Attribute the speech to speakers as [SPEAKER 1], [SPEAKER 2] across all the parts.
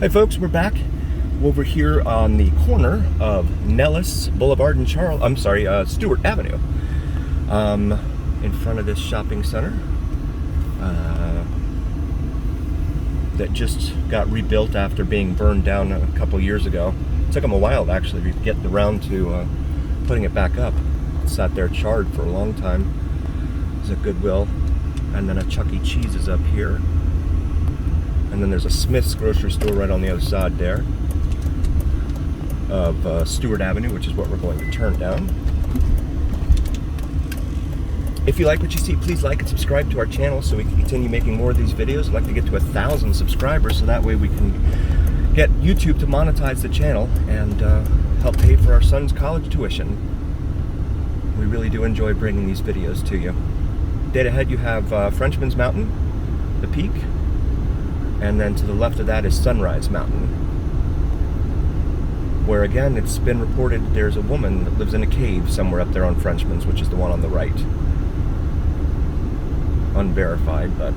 [SPEAKER 1] Hi folks, we're back over here on the corner of Nellis Boulevard and Stewart Avenue, in front of this shopping center that just got rebuilt after being burned down a couple years ago. It took them a while actually to get around to putting it back up. It sat there charred for a long time. There's a Goodwill, and then a Chuck E. Cheese is up here. And then there's a Smith's grocery store right on the other side there of Stewart Avenue, which is what we're going to turn down. If you like what you see, please like and subscribe to our channel so we can continue making more of these videos. I'd like to get to 1,000 subscribers so that way we can get YouTube to monetize the channel and help pay for our son's college tuition. We really do enjoy bringing these videos to you. Dead ahead you have Frenchman's Mountain, the peak. And then to the left of that is Sunrise Mountain, where again it's been reported there's a woman that lives in a cave somewhere up there on Frenchman's, which is the one on the right. Unverified, but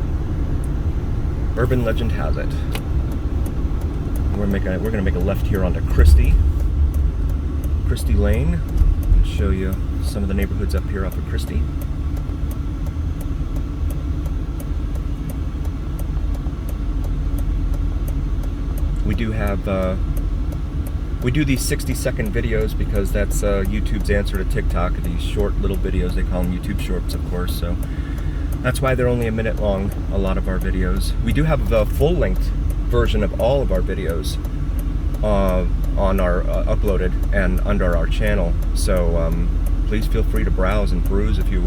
[SPEAKER 1] urban legend has it. We're gonna make a left here onto Christie Lane, and show you some of the neighborhoods up here off of Christie. We do these 60-second videos because that's YouTube's answer to TikTok. These short little videos, they call them YouTube Shorts, of course. So that's why they're only a minute long, a lot of our videos. We do have a full-length version of all of our videos on our uploaded and under our channel. So please feel free to browse and peruse if you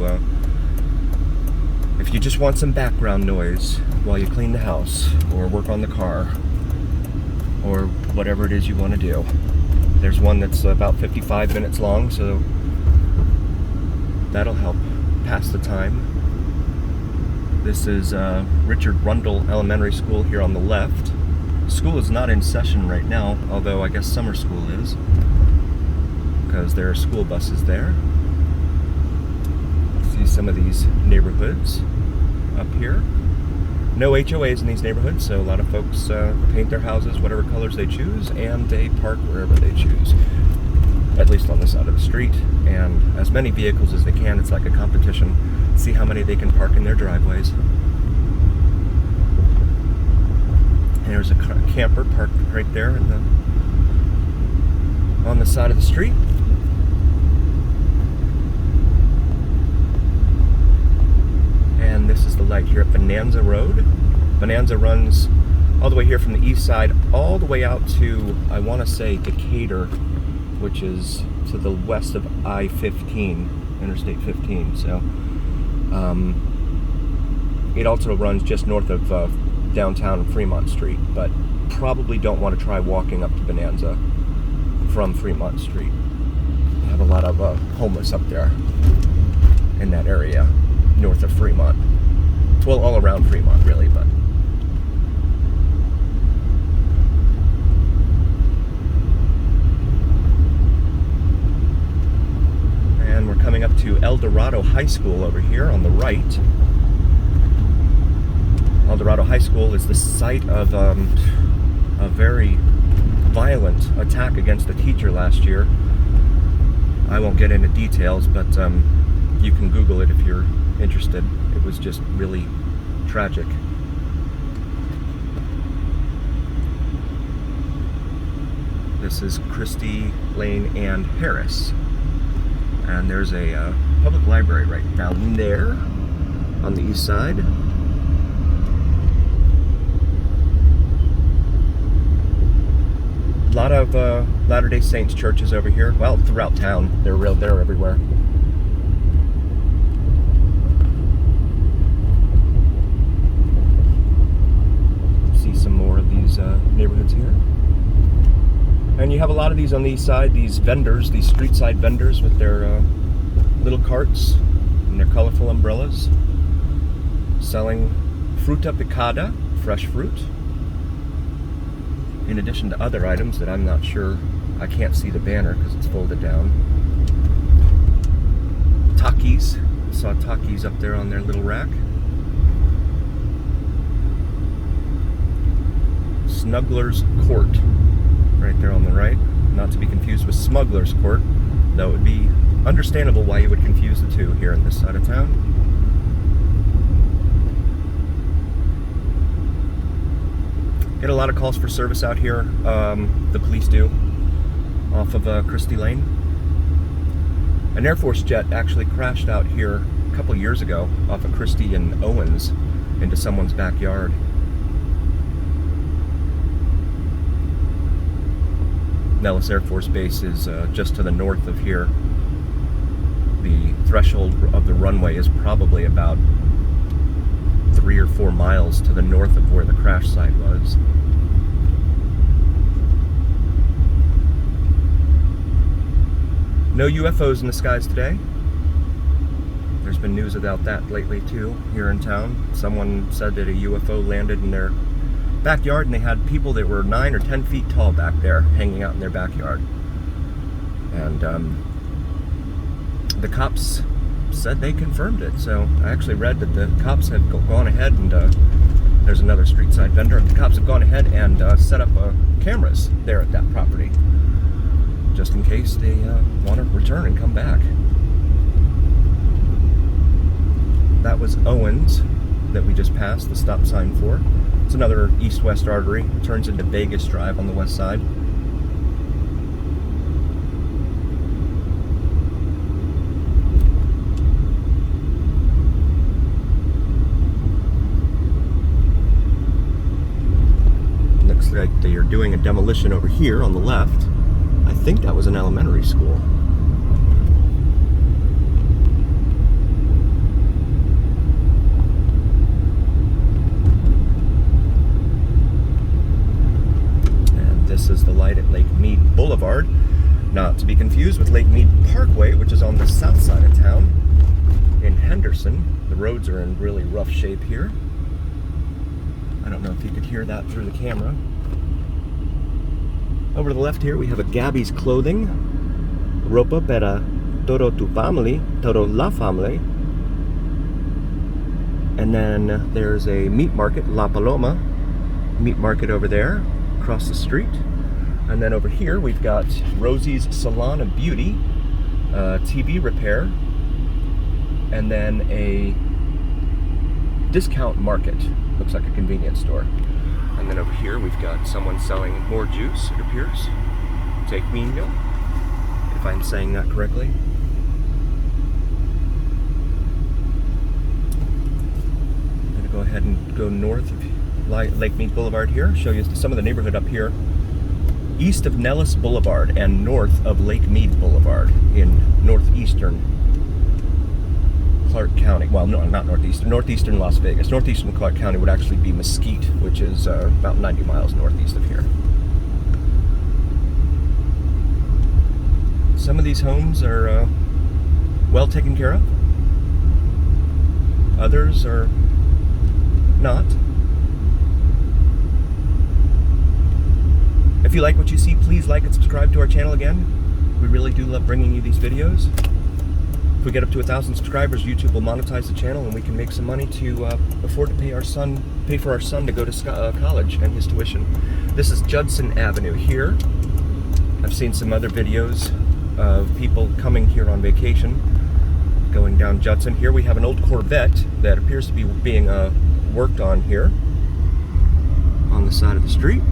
[SPEAKER 1] just want some background noise while you clean the house or work on the car, or whatever it is you want to do. There's one that's about 55 minutes long, so that'll help pass the time. This is Richard Rundle Elementary School here on the left. School is not in session right now, although I guess summer school is, because there are school buses there. See some of these neighborhoods up here. No HOAs in these neighborhoods, so a lot of folks paint their houses whatever colors they choose, and they park wherever they choose, at least on this side of the street, and as many vehicles as they can. It's like a competition. See how many they can park in their driveways. And there's a camper parked right there on the side of the street. And this is the light here at Bonanza Road. Bonanza runs all the way here from the east side all the way out to, I want to say, Decatur, which is to the west of I-15, Interstate 15. So it also runs just north of downtown Fremont Street, but probably don't want to try walking up to Bonanza from Fremont Street. We have a lot of homeless up there in that area north of Fremont. Well, all around Fremont, really, but and we're coming up to El Dorado High School over here on the right. El Dorado High School is the site of a very violent attack against a teacher last year. I won't get into details, but you can Google it if you're interested. It was just really tragic. This is Christie Lane and Harris, and there's a public library right down there on the east side. A lot of Latter-day Saints churches over here. Well, throughout town. They're everywhere. Neighborhoods here, and you have a lot of these on the east side, these vendors, these street side vendors with their little carts and their colorful umbrellas selling fruta picada, fresh fruit, in addition to other items that I'm not sure. I can't see the banner because it's folded down. Takis. I saw Takis up there on their little rack. Snuggler's Court, right there on the right. Not to be confused with Smuggler's Court, though it would be understandable why you would confuse the two here in this side of town. Get a lot of calls for service out here. The police do, off of Christie Lane. An Air Force jet actually crashed out here a couple years ago off of Christie and Owens into someone's backyard. Nellis Air Force Base is just to the north of here. The threshold of the runway is probably about 3 or 4 miles to the north of where the crash site was. No UFOs in the skies today. There's been news about that lately too, here in town. Someone said that a UFO landed in their backyard and they had people that were 9 or 10 feet tall back there hanging out in their backyard. And the cops said they confirmed it. So I actually read that the cops have gone ahead and there's another street side vendor. The cops have gone ahead and set up cameras there at that property, just in case they want to return and come back. That was Owens that we just passed the stop sign for. It's another east-west artery. It turns into Vegas Drive on the west side. Looks like they are doing a demolition over here on the left. I think that was an elementary school. And this is the light at Lake Mead Boulevard, not to be confused with Lake Mead Parkway, which is on the south side of town in Henderson. The roads are in really rough shape here. I don't know if you could hear that through the camera. Over to the left here, we have a Gabby's Clothing, Ropa para todo tu family, todo la family. And then there's a meat market, La Paloma meat market over there, across the street. And then over here, we've got Rosie's Salon of Beauty, TV repair, and then a discount market. Looks like a convenience store. And then over here we've got someone selling more juice, it appears. Take Vino, if I'm saying that correctly. I'm gonna go ahead and go north of Lake Mead Boulevard here, show you some of the neighborhood up here. East of Nellis Boulevard and north of Lake Mead Boulevard in northeastern Clark County. Well, no, not northeastern. Northeastern Las Vegas. Northeastern Clark County would actually be Mesquite, which is about 90 miles northeast of here. Some of these homes are well taken care of. Others are not. If you like what you see, please like and subscribe to our channel again. We really do love bringing you these videos. If we get up to 1,000 subscribers, YouTube will monetize the channel and we can make some money to afford to pay for our son to go to college and his tuition. This is Judson Avenue here. I've seen some other videos of people coming here on vacation, going down Judson. Here we have an old Corvette that appears to be being worked on here on the side of the street.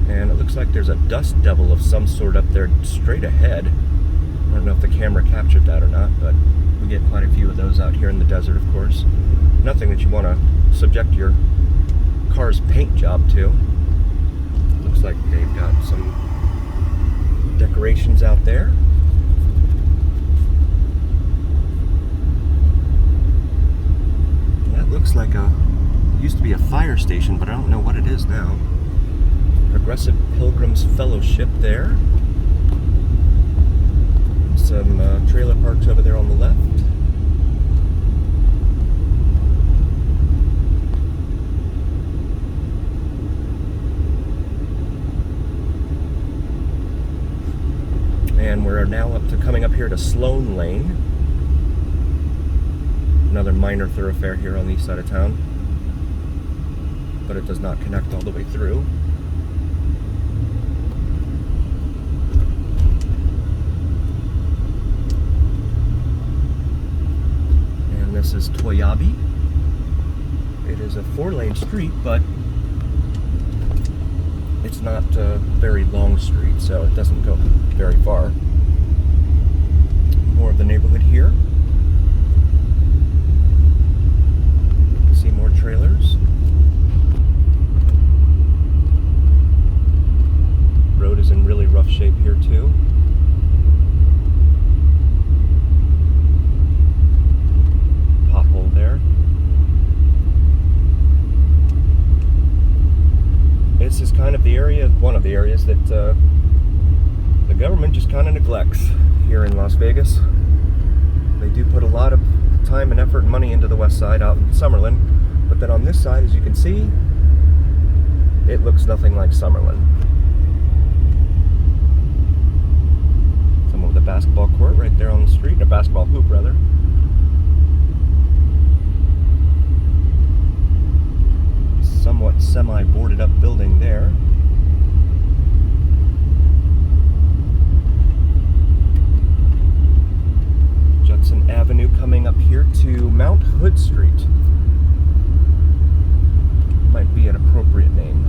[SPEAKER 1] And it looks like there's a dust devil of some sort up there straight ahead. I don't know if the camera captured that or not, but we get quite a few of those out here in the desert, of course. Nothing that you want to subject your car's paint job to. Looks like they've got some decorations out there. And that looks like used to be a fire station, but I don't know what it is now. Progressive Pilgrims Fellowship there. Some trailer parks over there on the left. And we're now coming up here to Sloan Lane. Another minor thoroughfare here on the east side of town, but it does not connect all the way through. And this is Toyabe. It is a 4-lane street, but it's not a very long street, so it doesn't go very far. More of the neighborhood here. See more trailers. Road is in really rough shape here too. Pothole there. This is kind of the area, one of the areas that the government just kind of neglects here in Las Vegas. They do put a lot of time and effort and money into the west side out in Summerlin, but then on this side, as you can see, it looks nothing like Summerlin. Some of the basketball court right there on the street, a basketball hoop rather. Somewhat semi-boarded up building there. Judson Avenue coming up here to Mount Hood Street. Might be an appropriate name.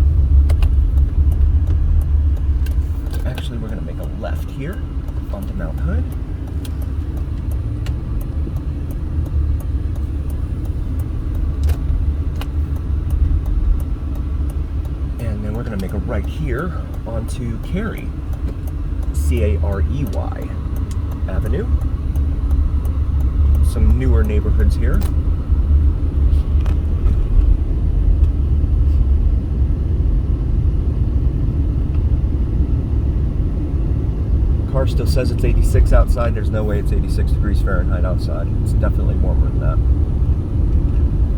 [SPEAKER 1] Actually, we're going to make a left here onto Mount Hood. And then we're going to make a right here onto Carey, C-A-R-E-Y Avenue. Some newer neighborhoods here. Car still says it's 86 outside. There's no way it's 86 degrees Fahrenheit outside. It's definitely warmer than that.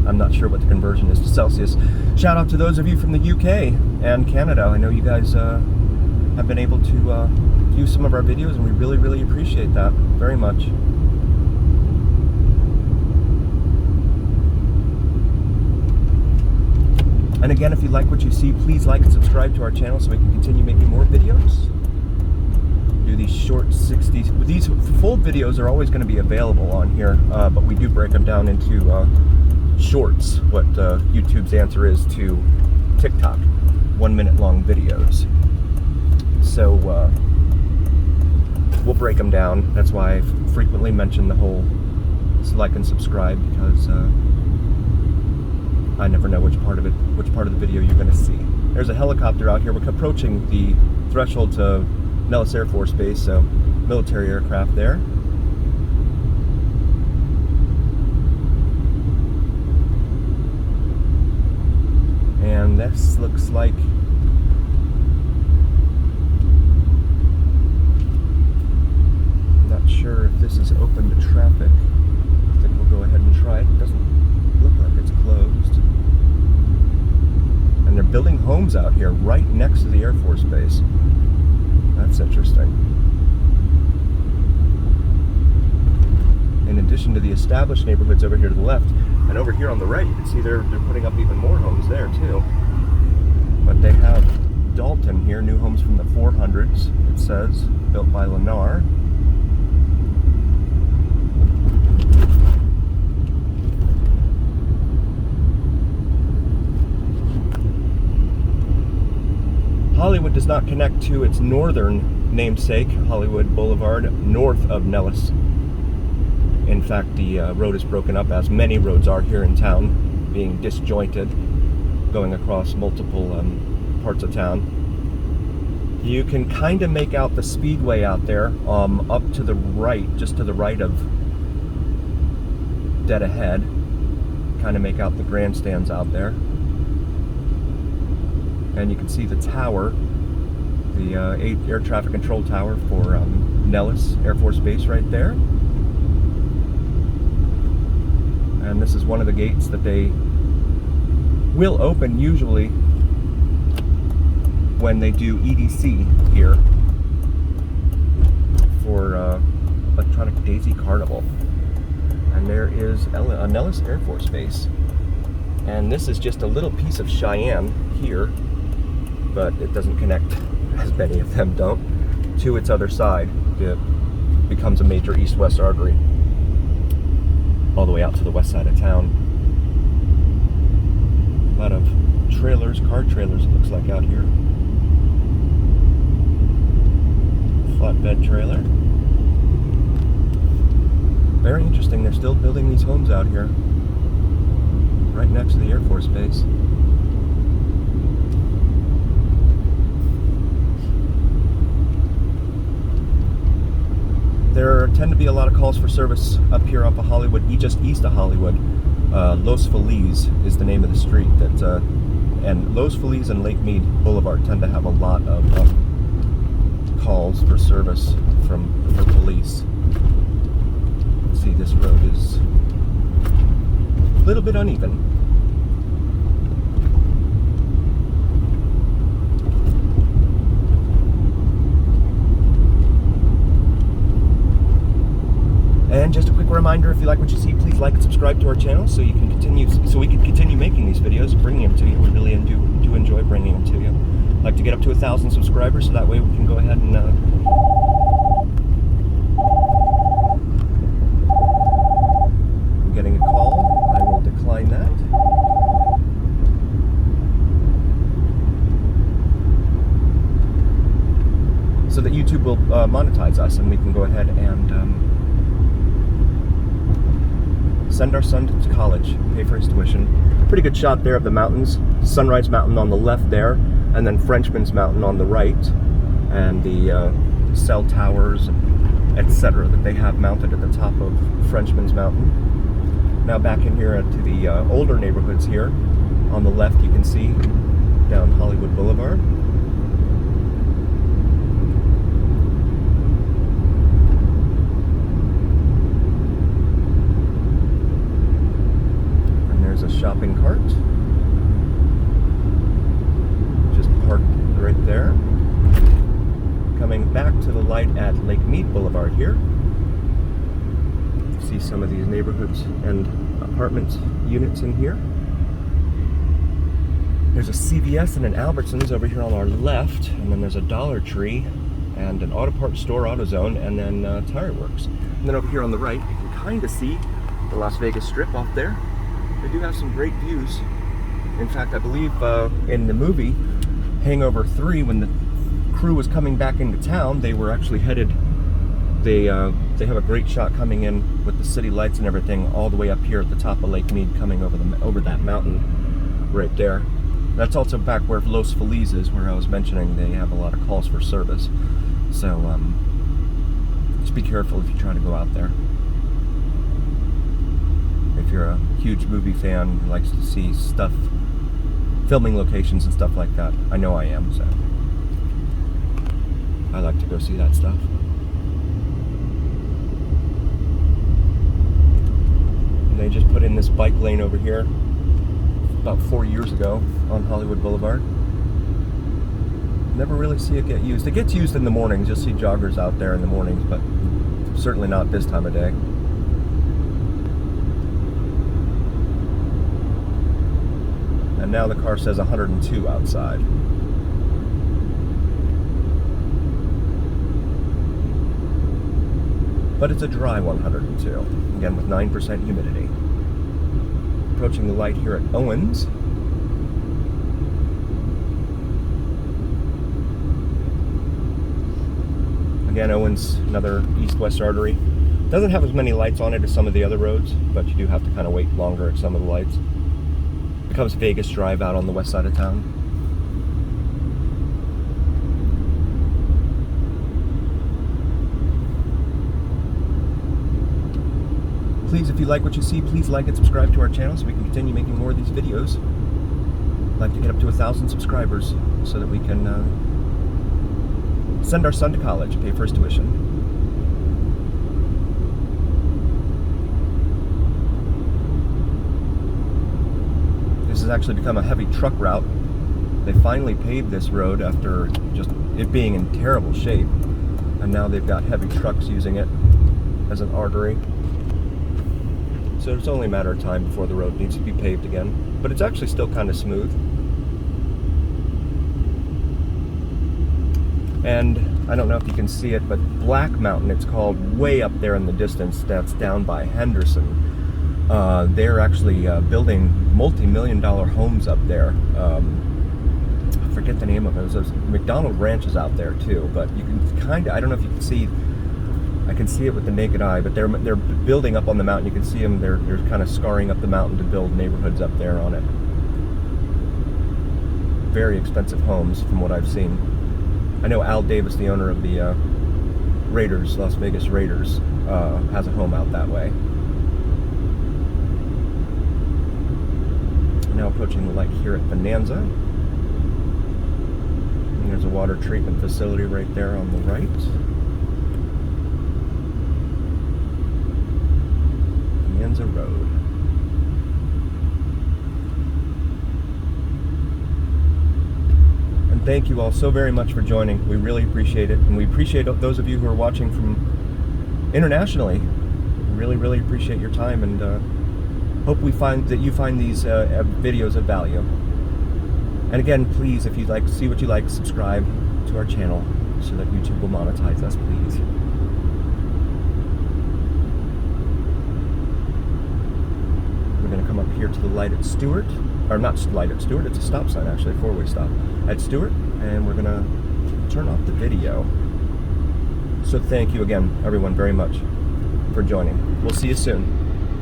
[SPEAKER 1] I'm not sure what the conversion is to Celsius. Shout out to those of you from the UK and Canada. I know you guys have been able to view some of our videos, and we really, really appreciate that very much. And again, if you like what you see, please like and subscribe to our channel so we can continue making more videos. Do these short 60s. These full videos are always going to be available on here, but we do break them down into shorts, what YouTube's answer is to TikTok, 1 minute long videos. So we'll break them down. That's why I frequently mention the whole like and subscribe, because I never know which part of the video you're going to see. There's a helicopter out here. We're approaching the threshold to Nellis Air Force Base, so military aircraft there. And this looks like I'm not sure if this is open to traffic. I think we'll go ahead and try it. It doesn't look like it's closed. And they're building homes out here right next to the Air Force Base. That's interesting. In addition to the established neighborhoods over here to the left, and over here on the right, you can see they're putting up even more homes there too. But they have Dalton here, new homes from the 400s, it says, built by Lennar. Hollywood does not connect to its northern namesake, Hollywood Boulevard, north of Nellis. In fact, the road is broken up, as many roads are here in town, being disjointed, going across multiple parts of town. You can kind of make out the speedway out there, up to the right, just to the right of dead ahead. Kind of make out the grandstands out there. And you can see the tower, the air traffic control tower for Nellis Air Force Base right there. And this is one of the gates that they will open usually when they do EDC here for Electronic Daisy Carnival. And there is Nellis Air Force Base. And this is just a little piece of Cheyenne here, but it doesn't connect, as many of them don't, to its other side. It becomes a major east-west artery all the way out to the west side of town. A lot of trailers, car trailers, it looks like, out here. Flatbed trailer. Very interesting. They're still building these homes out here, right next to the Air Force Base. There tend to be a lot of calls for service up here off of Hollywood, just east of Hollywood. Los Feliz is the name of the street that, and Los Feliz and Lake Mead Boulevard tend to have a lot of calls for service for police. See, this road is a little bit uneven. And just a quick reminder, if you like what you see, please like and subscribe to our channel so we can continue making these videos and bringing them to you. We really do enjoy bringing them to you. I'd like to get up to 1,000 subscribers so that way we can go ahead and I'm getting a call. I will decline that. So that YouTube will monetize us and we can go ahead and send our son to college, pay for his tuition. Pretty good shot there of the mountains. Sunrise Mountain on the left there, and then Frenchman's Mountain on the right, and the cell towers, etc. that they have mounted at the top of Frenchman's Mountain. Now back in here to the older neighborhoods here. On the left you can see down Hollywood Boulevard. A shopping cart just parked right there. Coming back to the light at Lake Mead Boulevard here, see some of these neighborhoods and apartment units in here. There's a CVS and an Albertsons over here on our left, and then there's a Dollar Tree and an auto parts store, AutoZone, and then Tire Works. And then over here on the right, you can kind of see the Las Vegas Strip off there. They do have some great views. In fact, I believe in the movie Hangover 3, when the crew was coming back into town, they were actually headed, they have a great shot coming in with the city lights and everything all the way up here at the top of Lake Mead, coming over that mountain right there. That's also back where Los Feliz is, where I was mentioning they have a lot of calls for service. So just be careful if you try to go out there. If you're a huge movie fan who likes to see stuff, filming locations and stuff like that. I know I am, so I like to go see that stuff. And they just put in this bike lane over here about 4 years ago on Hollywood Boulevard. Never really see it get used. It gets used in the mornings. You'll see joggers out there in the mornings, but certainly not this time of day. And now the car says 102 outside. But it's a dry 102, again with 9% humidity. Approaching the light here at Owens. Again, Owens, another east-west artery. Doesn't have as many lights on it as some of the other roads, but you do have to kind of wait longer at some of the lights. Becomes Vegas Drive out on the west side of town. Please, if you like what you see, please like and subscribe to our channel so we can continue making more of these videos. I'd like to get up to 1,000 subscribers so that we can send our son to college, pay for his tuition. This has actually become a heavy truck route. They finally paved this road after just it being in terrible shape, and now they've got heavy trucks using it as an artery. So it's only a matter of time before the road needs to be paved again. But it's actually still kind of smooth. And I don't know if you can see it, but Black Mountain, it's called, way up there in the distance, that's down by Henderson. They're actually building multi-million-dollar homes up there. I forget the name of it. There's McDonald Ranches out there too, but you can kind of, I don't know if you can see, I can see it with the naked eye, but they're building up on the mountain. You can see them, they're kind of scarring up the mountain to build neighborhoods up there on it. Very expensive homes from what I've seen. I know Al Davis, the owner of the Raiders, Las Vegas Raiders, has a home out that way. Now approaching the lake here at Bonanza. And there's a water treatment facility right there on the right. Bonanza Road. And thank you all so very much for joining. We really appreciate it. And we appreciate those of you who are watching from internationally. Really, really appreciate your time, and hope you find these videos of value. And again, please, if you'd like to see what you like, subscribe to our channel so that YouTube will monetize us, please. We're going to come up here to the light at Stewart, or not light at Stewart, it's a stop sign actually, a four-way stop at Stewart, and we're going to turn off the video. So thank you again, everyone, very much for joining. We'll see you soon.